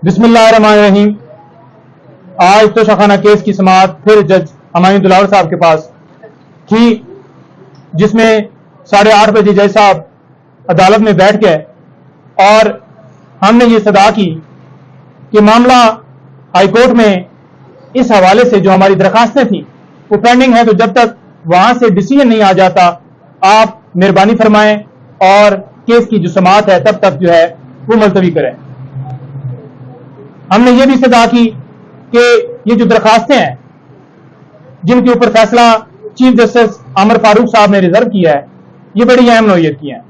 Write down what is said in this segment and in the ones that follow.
बिस्मिल्लाहिर्रहमानिर्रहीम। आज तो शाखाना केस की समाअत फिर जज हमायूं दिलावर साहब के पास थी, जिसमें 8:30 बजे जज साहब अदालत में बैठ गए और हमने ये सदा की कि मामला हाईकोर्ट में इस हवाले से जो हमारी दरखास्तें थी वो पेंडिंग है, तो जब तक वहां से डिसीजन नहीं आ जाता आप मेहरबानी फरमाएं और केस की जो समाअत है तब तक जो है वो मुलतवी करें। हमने ये भी सदा की कि ये जो दरखास्तें हैं जिनके ऊपर फैसला चीफ जस्टिस आमर फारूक साहब ने रिजर्व किया है, ये बड़ी अहम नौयत की हैं।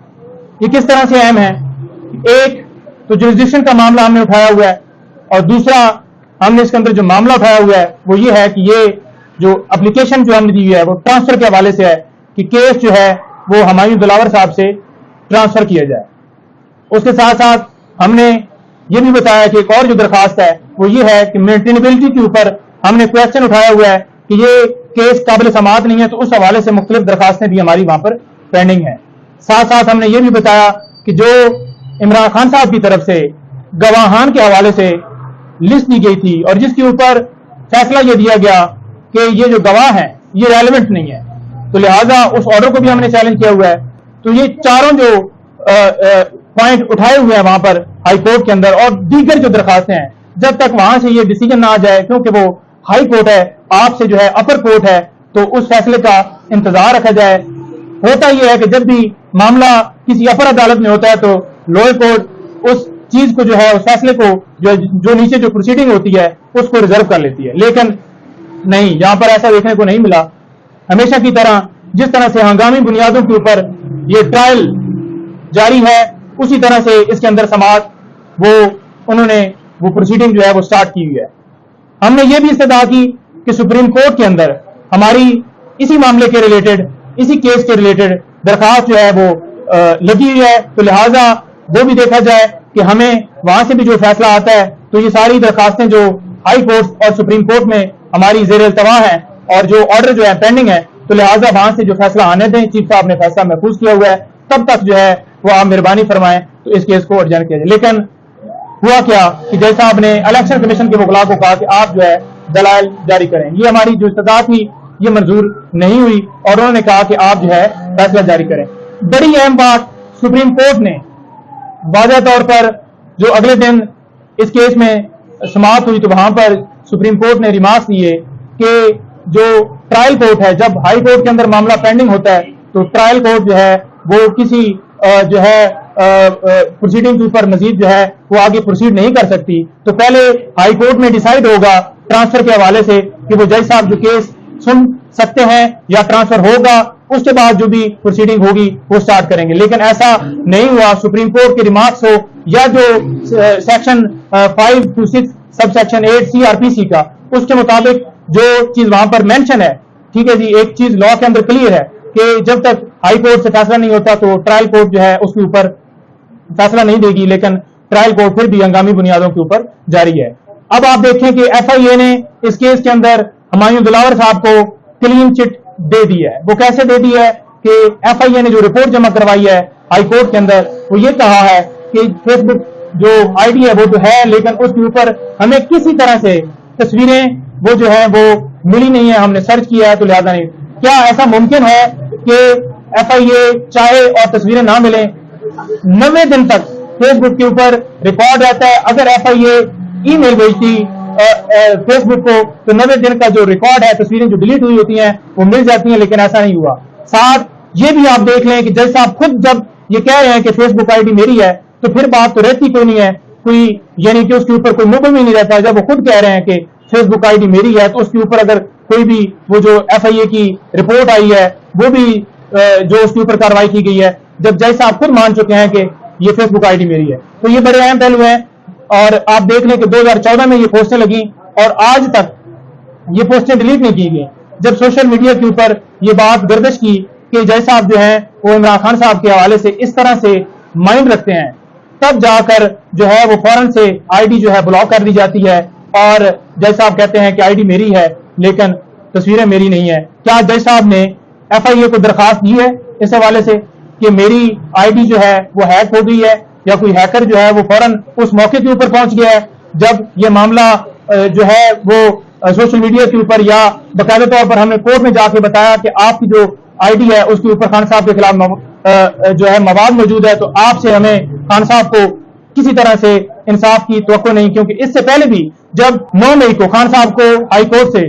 ये किस तरह से अहम है? एक तो जुरिसडिक्शन का मामला हमने उठाया हुआ है, और दूसरा हमने इसके अंदर जो मामला उठाया हुआ है वो ये है कि ये जो एप्लीकेशन जो हमने दी हुई है वो ट्रांसफर के हवाले से है कि केस जो है वो हमायूं दिलावर साहब से ट्रांसफर किया जाए। उसके साथ साथ हमने ये भी बताया कि एक और जो दरखास्त है वो ये है कि मेंटेनेबिलिटी के ऊपर हमने क्वेश्चन उठाया हुआ है कि ये केस काबिल समाअत नहीं है, तो उस हवाले से मुख्तलिफ दरखास्तें भी हमारी वहां पर पेंडिंग है। साथ साथ हमने ये भी बताया कि जो इमरान खान साहब की तरफ से गवाहान के हवाले से लिस्ट दी गई थी और जिसके ऊपर फैसला ये दिया गया कि ये जो गवाह हैं ये रेलेवेंट नहीं है, तो लिहाजा उस ऑर्डर को भी हमने चैलेंज किया हुआ है। तो ये चारों जो पॉइंट उठाए हुए हैं वहां पर हाई कोर्ट के अंदर, और दीगर जो दरखास्तें हैं, जब तक वहां से ये डिसीजन ना आ जाए, क्योंकि वो हाई कोर्ट है, आपसे जो है अपर कोर्ट है, तो उस फैसले का इंतजार रखा जाए। होता यह है कि जब भी मामला किसी अपर अदालत में होता है तो लोअर कोर्ट उस चीज को जो है उस फैसले को जो नीचे जो प्रोसीडिंग होती है उसको रिजर्व कर लेती है, लेकिन नहीं, यहां पर ऐसा देखने को नहीं मिला। हमेशा की तरह जिस तरह से हंगामी बुनियादों के ऊपर ये ट्रायल जारी है, उसी तरह से इसके अंदर समाअत उन्होंने वो प्रोसीडिंग जो है वो स्टार्ट की हुई है। हमने ये भी इस्तदा की कि सुप्रीम कोर्ट के अंदर हमारी इसी मामले के रिलेटेड, इसी केस के रिलेटेड दरखास्त जो है वो लगी हुई है, तो लिहाजा वो भी देखा जाए कि हमें वहां से भी जो फैसला आता है तो ये सारी दरखास्तें जो हाई कोर्ट और सुप्रीम कोर्ट में हमारी ज़ेर इल्तवा है और जो ऑर्डर जो है पेंडिंग है, तो लिहाजा वहां से जो फैसला आने दें। चीफ साहब ने फैसला महफूज किया हुआ है, तब तक जो है वो आप मेहरबानी फरमाएं तो इस केस को अर्जेंट किया जाए। लेकिन हुआ क्या कि जज साहब ने इलेक्शन कमीशन के वकला को कहा कि आप जो है दलाइल जारी करें। ये हमारी जो इस्तदा थी ये मंजूर नहीं हुई और उन्होंने कहा कि आप जो है फैसला जारी करें। बड़ी अहम बात, सुप्रीम कोर्ट ने वाज़ेह तौर पर जो अगले दिन इस केस में समाअत हुई तो वहां पर सुप्रीम कोर्ट ने रिमार्क्स दिए कि जो ट्रायल कोर्ट है, जब हाई कोर्ट के अंदर मामला पेंडिंग होता है तो ट्रायल कोर्ट जो है वो किसी जो है प्रोसीडिंग के ऊपर मजीद जो है वो आगे प्रोसीड नहीं कर सकती। तो पहले हाई कोर्ट में डिसाइड होगा ट्रांसफर के हवाले से कि वो जज साहब जो केस सुन सकते हैं या ट्रांसफर होगा, उसके बाद जो भी प्रोसीडिंग होगी वो स्टार्ट करेंगे। लेकिन ऐसा नहीं हुआ। सुप्रीम कोर्ट के रिमार्क्स हो या जो section 5 to 6 sub section 8 CRPC का, उसके मुताबिक जो चीज वहां पर मेंशन है, ठीक है जी, एक चीज लॉ के अंदर क्लियर है कि जब तक हाई कोर्ट से फैसला नहीं होता तो ट्रायल कोर्ट जो है उसके ऊपर फैसला नहीं देगी, लेकिन ट्रायल कोर्ट फिर भी हंगामी बुनियादों के ऊपर जारी है। अब आप देखें कि FIA ने इस केस के अंदर हमायूं दिलावर साहब को क्लीन चिट दे दी है। वो कैसे दे दी है कि FIA ने जो रिपोर्ट जमा करवाई है हाई कोर्ट के अंदर, वो ये कहा है कि फेसबुक जो ID है वो तो है, लेकिन उसके ऊपर हमें किसी तरह से तस्वीरें वो जो है वो मिली नहीं है, हमने सर्च किया है तो लिहाजा नहीं। क्या ऐसा मुमकिन है कि FIA चाहे और तस्वीरें ना मिले? 90 दिन तक फेसबुक के ऊपर रिकॉर्ड रहता है। अगर FIA ईमेल भेजती फेसबुक को तो 90 दिन का जो रिकॉर्ड है, तस्वीरें जो डिलीट हुई होती हैं वो मिल जाती हैं, लेकिन ऐसा नहीं हुआ। साथ ये भी आप देख लें कि जज साहब खुद जब ये कह रहे हैं कि फेसबुक ID मेरी है, तो फिर बात तो रहती कोई नहीं है, कोई यानी कि उसके ऊपर कोई मुकदमा नहीं रहता। जब वो खुद कह रहे हैं कि फेसबुक ID मेरी है, तो उसके ऊपर अगर कोई भी वो जो FIA की रिपोर्ट आई है वो भी जो उसके ऊपर कार्रवाई की गई है, जब जज साहब खुद मान चुके हैं कि ये फेसबुक ID मेरी है, तो ये बड़े अहम पहलू हैं। और आप देख लें कि 2014 में ये पोस्टें लगी और आज तक ये पोस्टें डिलीट नहीं की गई। जब सोशल मीडिया के ऊपर ये बात गर्दिश की कि जज साहब जो है वो इमरान खान साहब के हवाले से इस तरह से माइंड रखते हैं, तब जाकर जो है वो फौरन से ID जो है ब्लॉक कर दी जाती है और जज साहब कहते हैं कि ID मेरी है लेकिन तस्वीरें मेरी नहीं है। क्या जज साहब ने FIA को दरखास्त दी है इस हवाले से कि मेरी ID जो है वो हैक हो गई है, या कोई हैकर जो है वो फौरन उस मौके के ऊपर पहुंच गया है جب یہ معاملہ جو ہے وہ سوشل میڈیا کے اوپر یا باقاعدہ طور پر ہم نے کورٹ میں جا کے بتایا کہ آپ کی جو آئی ڈی ہے اس کے اوپر خان صاحب کے خلاف جو ہے مواد موجود ہے، تو آپ سے ہمیں خان صاحب کو کسی طرح سے انصاف کی توقع نہیں، کیونکہ اس سے پہلے بھی جب 9 مئی کو خان صاحب کو ہائی کورٹ سے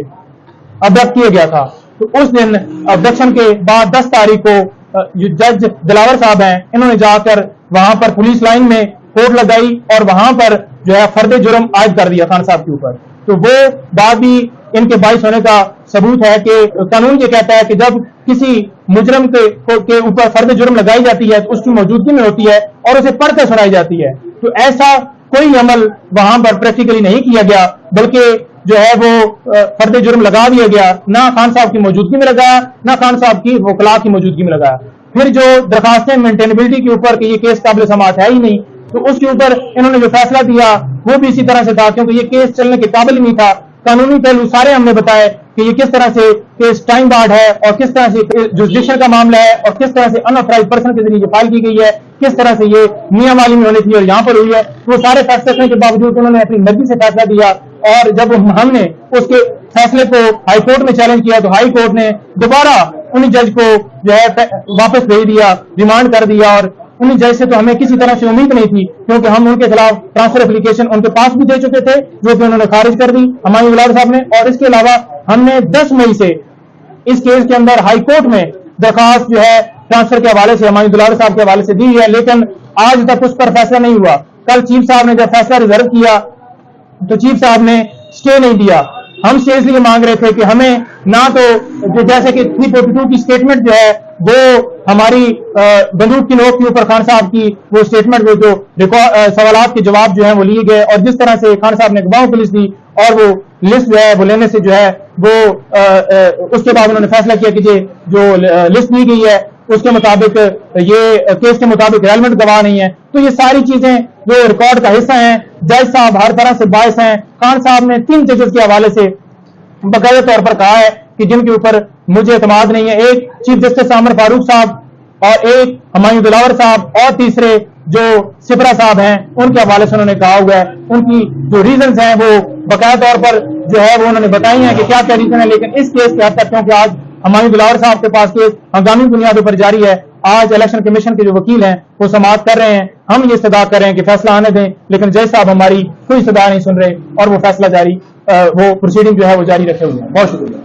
ابڈکٹ کیا گیا تھا، تو اس دن ابڈکشن کے بعد 10 تاریخ کو جج دلاور صاحب ہیں، انہوں نے جا کر وہاں پر پولیس لائن میں کوٹ لگائی اور وہاں پر جو ہے فرد جرم عائد کر دیا خان صاحب کے اوپر. تو وہ بات بھی ان کے باعث ہونے کا ثبوت ہے کہ قانون یہ کہتا ہے کہ جب کسی مجرم کے اوپر فرد جرم لگائی جاتی ہے تو اس کی موجودگی میں ہوتی ہے اور اسے پڑھ کر سنائی جاتی ہے. تو ایسا کوئی عمل وہاں پر پریکٹیکلی نہیں کیا گیا، بلکہ جو ہے وہ فرد جرم لگا دیا گیا، نہ خان صاحب کی موجودگی میں لگایا، نہ خان صاحب کی وکلاء کی موجودگی میں لگایا. پھر جو درخواستیں مینٹینیبلٹی کے اوپر کہ یہ کیس قابل سماعت ہے ہی نہیں، تو اس کے اوپر انہوں نے جو فیصلہ دیا وہ بھی اسی طرح سے تھا، کیونکہ یہ کیس چلنے کے قابل ہی نہیں تھا. قانونی پہلو سارے ہم نے بتائے کہ یہ کس طرح سے کیس ٹائم بارڈ ہے اور کس طرح سے جوڈیشل کا معاملہ ہے اور کس طرح سے ان آتھرائزڈ پرسن کے ذریعے یہ فائل کی گئی ہے، کس طرح سے یہ میاں والی میں ہونی تھی اور یہاں پر ہوئی ہے. وہ سارے فیصلے کرنے کے باوجود انہوں نے اپنی مرضی سے فیصلہ دیا، اور جب ہم نے اس کے فیصلے کو ہائی کورٹ میں چیلنج کیا تو ہائی کورٹ نے دوبارہ انہی جج کو جو ہے واپس بھیج دیا، ریمانڈ کر دیا. اور انہی جج سے تو ہمیں کسی طرح سے امید نہیں تھی، کیونکہ ہم ان کے خلاف ٹرانسفر اپلیکیشن ان کے پاس بھی دے چکے تھے جو کہ انہوں نے خارج کر دی ہمایوں دلال صاحب نے. اور اس کے علاوہ ہم نے 10 مئی سے اس کیس کے اندر ہائی کورٹ میں درخواست جو ہے ٹرانسفر کے حوالے سے ہمایوں دلال صاحب کے حوالے سے دی ہے، لیکن آج تک اس پر فیصلہ نہیں ہوا. کل چیف صاحب نے جب فیصلہ ریزرو کیا تو چیف صاحب نے اسٹے نہیں دیا. ہم اسٹے اس لیے مانگ رہے تھے کہ ہمیں نہ تو جیسے کہ 342 کی اسٹیٹمنٹ جو ہے وہ ہماری بندوق کی نوک کے اوپر خان صاحب کی وہ اسٹیٹمنٹ جو سوالات کے جواب جو ہیں وہ لیے گئے، اور جس طرح سے خان صاحب نے گواہوں کی لسٹ دی اور وہ لسٹ جو ہے وہ لینے سے جو ہے وہ اس کے بعد انہوں نے فیصلہ کیا کہ جو لسٹ دی گئی ہے اس کے مطابق یہ کیس کے مطابق ریلیونٹ گواہ نہیں ہے. تو یہ ساری چیزیں جو ریکارڈ کا حصہ ہیں، جج صاحب ہر طرح سے باعث ہیں. خان صاحب نے 3 ججز کے حوالے سے باقاعدہ طور پر کہا ہے کہ جن کے اوپر مجھے اعتماد نہیں ہے، ایک چیف جسٹس عامر فاروق صاحب اور ایک ہمایوں دلاور صاحب اور تیسرے جو سپرا صاحب ہیں ان کے حوالے سے انہوں نے کہا ہوا ہے. ان کی جو ریزنز ہیں وہ باقاعدہ طور پر جو ہے وہ انہوں نے بتائی ہیں کہ کیا کیا ریزن ہے. لیکن اس کیس کے حد تک کیونکہ آج ہمایوں دلاور صاحب کے پاس کیس ہنگامی بنیادوں پر جاری ہے، آج الیکشن کمیشن کے جو وکیل ہیں وہ سماعت کر رہے ہیں، ہم یہ استدعا کر رہے ہیں کہ فیصلہ آنے دیں، لیکن جج صاحب ہماری کوئی استدعا نہیں سن رہے اور وہ فیصلہ جاری وہ پروسیڈنگ جو ہے وہ جاری رکھے ہوئے ہیں. بہت شکریہ.